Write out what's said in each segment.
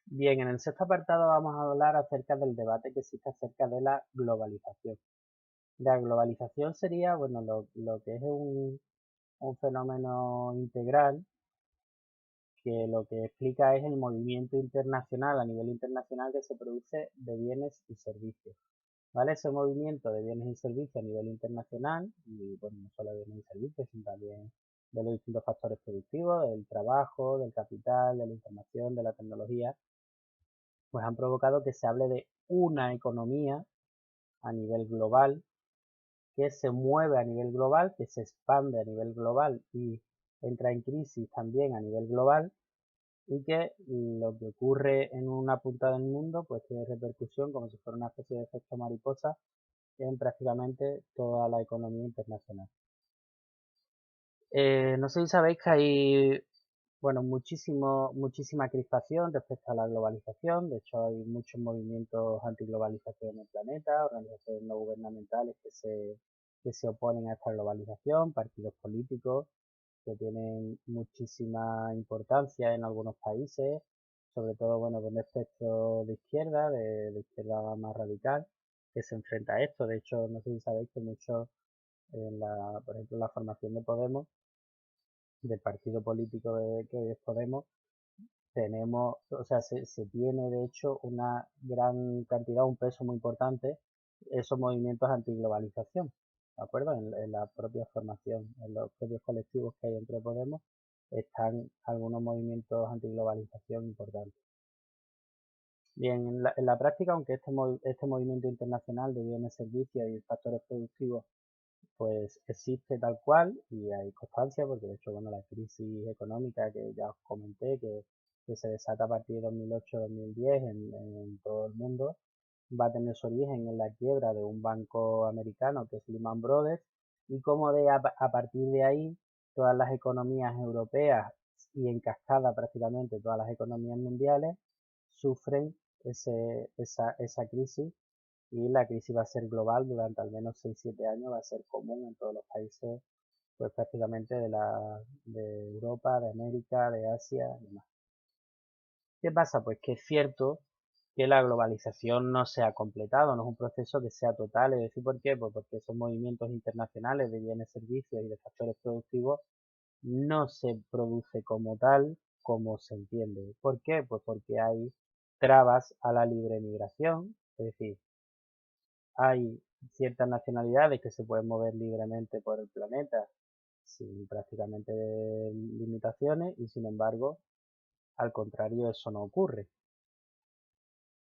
Bien, en el sexto apartado vamos a hablar acerca del debate que existe acerca de la globalización. La globalización sería, bueno, lo que es un fenómeno integral que lo que explica es el movimiento internacional a nivel internacional que se produce de bienes y servicios. ¿Vale? Ese movimiento de bienes y servicios a nivel internacional, y bueno, no solo de bienes y servicios, sino también de los distintos factores productivos, del trabajo, del capital, de la información, de la tecnología, pues han provocado que se hable de una economía a nivel global, que se mueve a nivel global, que se expande a nivel global y entra en crisis también a nivel global, y que lo que ocurre en una punta del mundo pues tiene repercusión como si fuera una especie de efecto mariposa en prácticamente toda la economía internacional. No sé si sabéis que hay, bueno, muchísima crispación respecto a la globalización. De hecho, hay muchos movimientos antiglobalización en el planeta, organizaciones no gubernamentales que se oponen a esta globalización, partidos políticos que tienen muchísima importancia en algunos países, sobre todo, bueno, con un espectro de izquierda, de izquierda más radical, que se enfrenta a esto. De hecho, no sé si sabéis que muchos, por ejemplo, la formación de Podemos, del partido político que hoy es Podemos, tenemos, o sea, se tiene de hecho una gran cantidad, un peso muy importante, esos movimientos antiglobalización, ¿de acuerdo? En la propia formación, en los propios colectivos que hay dentro de Podemos, están algunos movimientos antiglobalización importantes. Bien, en la práctica, aunque este movimiento internacional de bienes, servicios y factores productivos pues existe tal cual y hay constancia porque de hecho, bueno, la crisis económica que ya os comenté que se desata a partir de 2008-2010 en todo el mundo va a tener su origen en la quiebra de un banco americano que es Lehman Brothers y como a partir de ahí todas las economías europeas y en cascada prácticamente todas las economías mundiales sufren esa crisis y la crisis va a ser global durante al menos 6-7 años, va a ser común en todos los países, pues prácticamente de Europa, de América, de Asia y demás. ¿Qué pasa? Pues que es cierto que la globalización no se ha completado, no es un proceso que sea total, es decir, ¿por qué? Pues porque esos movimientos internacionales de bienes, servicios y de factores productivos no se produce como tal, como se entiende. ¿Por qué? Pues porque hay trabas a la libre migración, es decir, hay ciertas nacionalidades que se pueden mover libremente por el planeta sin prácticamente limitaciones y sin embargo, al contrario, eso no ocurre.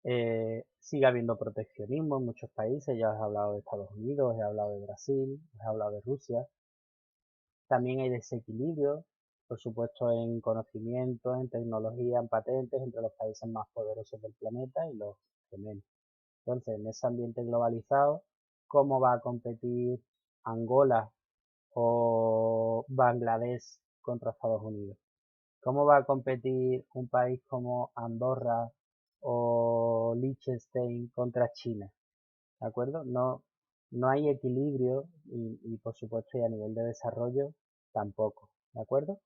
Sigue habiendo proteccionismo en muchos países, ya os he hablado de Estados Unidos, he hablado de Brasil, os he hablado de Rusia. También hay desequilibrio, por supuesto, en conocimiento, en tecnología, en patentes entre los países más poderosos del planeta y los que menos. Entonces, en ese ambiente globalizado, ¿cómo va a competir Angola o Bangladesh contra Estados Unidos? ¿Cómo va a competir un país como Andorra o Liechtenstein contra China? ¿De acuerdo? No hay equilibrio y por supuesto y a nivel de desarrollo tampoco. ¿De acuerdo?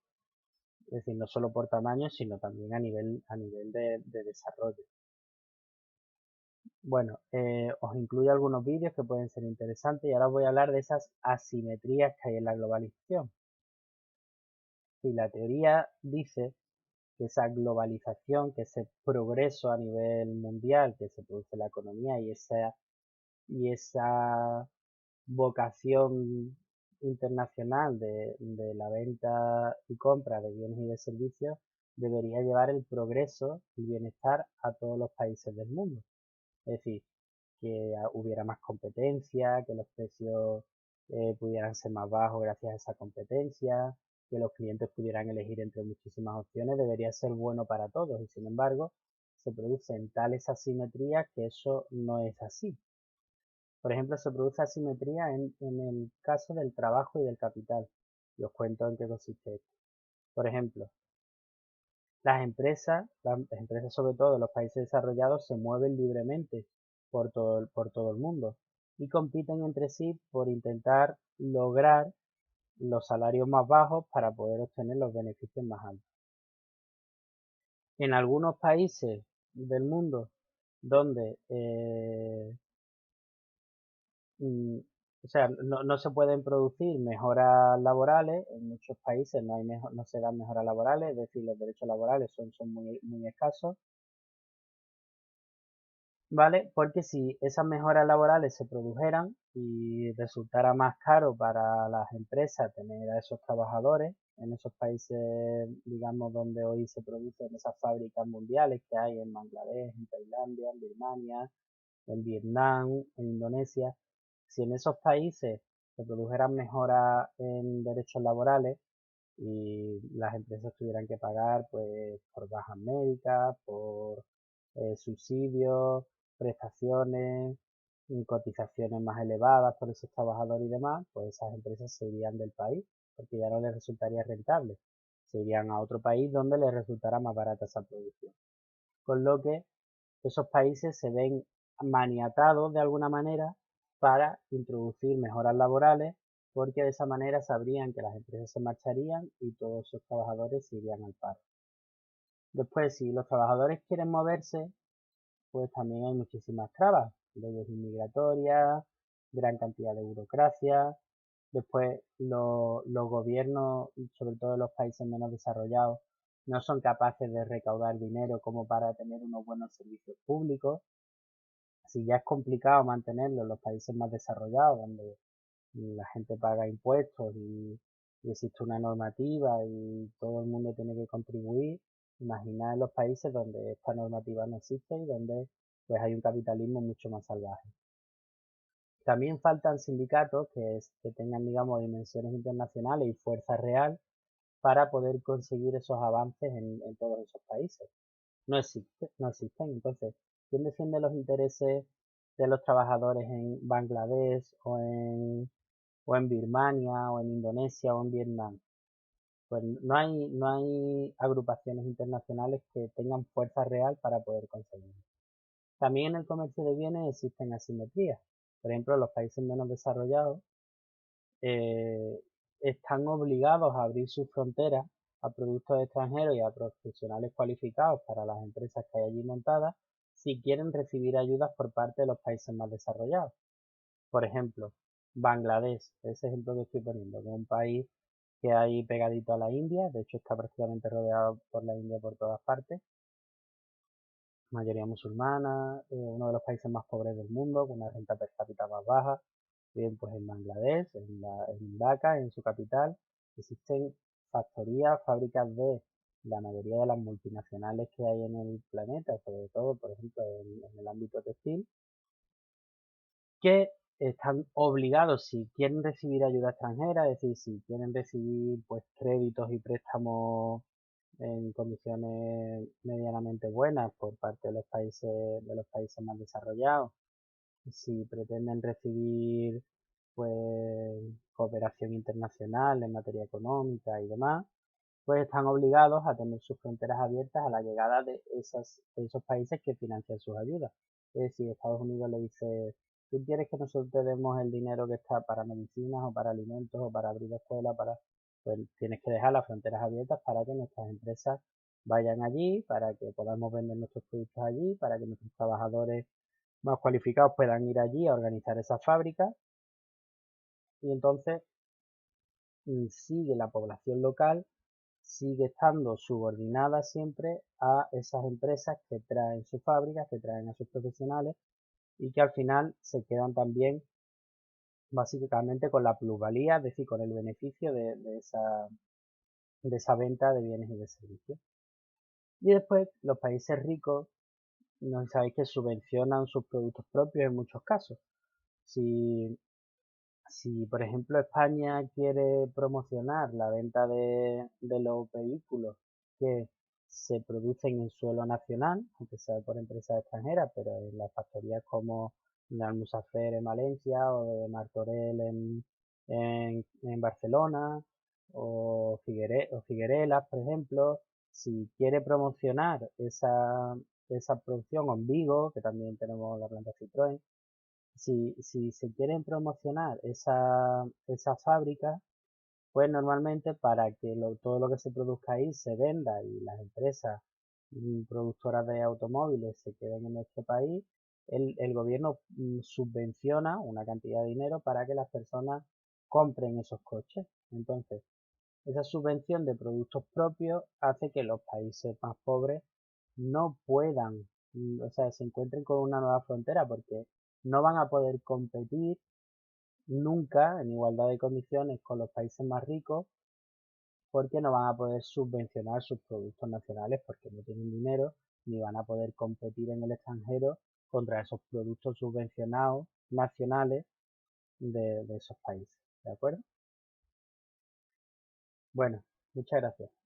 Es decir, no solo por tamaño, sino también a nivel de desarrollo. Bueno, os incluyo algunos vídeos que pueden ser interesantes y ahora os voy a hablar de esas asimetrías que hay en la globalización. Y la teoría dice que esa globalización, que ese progreso a nivel mundial que se produce en la economía y esa vocación internacional de la venta y compra de bienes y de servicios debería llevar el progreso y bienestar a todos los países del mundo. Es decir, que hubiera más competencia, que los precios pudieran ser más bajos gracias a esa competencia, que los clientes pudieran elegir entre muchísimas opciones, debería ser bueno para todos y sin embargo se producen tales asimetrías que eso no es así. Por ejemplo, se produce asimetría en el caso del trabajo y del capital. Y os cuento en qué consiste esto. Por ejemplo, las empresas sobre todo de los países desarrollados se mueven libremente por todo el mundo y compiten entre sí por intentar lograr los salarios más bajos para poder obtener los beneficios más altos. En algunos países del mundo donde o sea, no se pueden producir mejoras laborales, en muchos países no se dan mejoras laborales, es decir, los derechos laborales son muy escasos, ¿vale? Porque si esas mejoras laborales se produjeran y resultara más caro para las empresas tener a esos trabajadores en esos países, digamos, donde hoy se producen esas fábricas mundiales que hay en Bangladesh, en Tailandia, en Birmania, en Vietnam, en Indonesia, si en esos países se produjeran mejoras en derechos laborales y las empresas tuvieran que pagar pues por bajas médicas, por subsidios, prestaciones, cotizaciones más elevadas por esos trabajadores y demás, pues esas empresas se irían del país porque ya no les resultaría rentable. Se irían a otro país donde les resultara más barata esa producción. Con lo que esos países se ven maniatados de alguna manera para introducir mejoras laborales porque de esa manera sabrían que las empresas se marcharían y todos sus trabajadores se irían al paro. Después, si los trabajadores quieren moverse, pues también hay muchísimas trabas, leyes inmigratorias, gran cantidad de burocracia. Después, los gobiernos, sobre todo en los países menos desarrollados, no son capaces de recaudar dinero como para tener unos buenos servicios públicos. Si ya es complicado mantenerlo en los países más desarrollados, donde la gente paga impuestos y existe una normativa y todo el mundo tiene que contribuir, imaginar en los países donde esta normativa no existe y donde pues hay un capitalismo mucho más salvaje. También faltan sindicatos que tengan, digamos, dimensiones internacionales y fuerza real para poder conseguir esos avances en todos esos países. No existen. Entonces, ¿quién defiende los intereses de los trabajadores en Bangladesh o en Birmania o en Indonesia o en Vietnam? Pues no hay agrupaciones internacionales que tengan fuerza real para poder conseguirlo. También en el comercio de bienes existen asimetrías. Por ejemplo, los países menos desarrollados eh, están obligados a abrir sus fronteras a productos extranjeros y a profesionales cualificados para las empresas que hay allí montadas si quieren recibir ayudas por parte de los países más desarrollados. Por ejemplo, Bangladesh, ese ejemplo que estoy poniendo, que es un país que hay pegadito a la India, de hecho está prácticamente rodeado por la India por todas partes, mayoría musulmana, uno de los países más pobres del mundo, con una renta per cápita más baja. Bien, pues en Bangladesh, en Dhaka, en su capital, existen factorías, fábricas de la mayoría de las multinacionales que hay en el planeta, sobre todo, por ejemplo, en el ámbito textil, que están obligados, si quieren recibir ayuda extranjera, es decir, si quieren recibir pues créditos y préstamos en condiciones medianamente buenas por parte de los países más desarrollados, si pretenden recibir pues cooperación internacional en materia económica y demás, pues están obligados a tener sus fronteras abiertas a la llegada de esos países que financian sus ayudas. Es decir, Estados Unidos le dice, ¿tú quieres que nosotros te demos el dinero que está para medicinas o para alimentos o para abrir escuelas? Pues tienes que dejar las fronteras abiertas para que nuestras empresas vayan allí, para que podamos vender nuestros productos allí, para que nuestros trabajadores más cualificados puedan ir allí a organizar esas fábricas y entonces sigue la población local, sigue estando subordinada siempre a esas empresas que traen sus fábricas, que traen a sus profesionales y que al final se quedan también básicamente con la plusvalía, es decir, con el beneficio de esa venta de bienes y de servicios. Y después los países ricos, no sabéis que subvencionan sus productos propios en muchos casos. Si Si, por ejemplo, España quiere promocionar la venta de los vehículos que se producen en suelo nacional, aunque sea por empresas extranjeras, pero en las factorías como de Almusafer en Valencia o de Martorell en Barcelona o Figuerelas, por ejemplo, si quiere promocionar esa producción o en Vigo, que también tenemos la planta Citroën, si se quieren promocionar esa fábrica, pues normalmente para que todo lo que se produzca ahí se venda y las empresas productoras de automóviles se queden en nuestro país, el gobierno subvenciona una cantidad de dinero para que las personas compren esos coches. Entonces, esa subvención de productos propios hace que los países más pobres no puedan, o sea, se encuentren con una nueva frontera porque no van a poder competir nunca en igualdad de condiciones con los países más ricos porque no van a poder subvencionar sus productos nacionales porque no tienen dinero ni van a poder competir en el extranjero contra esos productos subvencionados nacionales de esos países. ¿De acuerdo? Bueno, muchas gracias.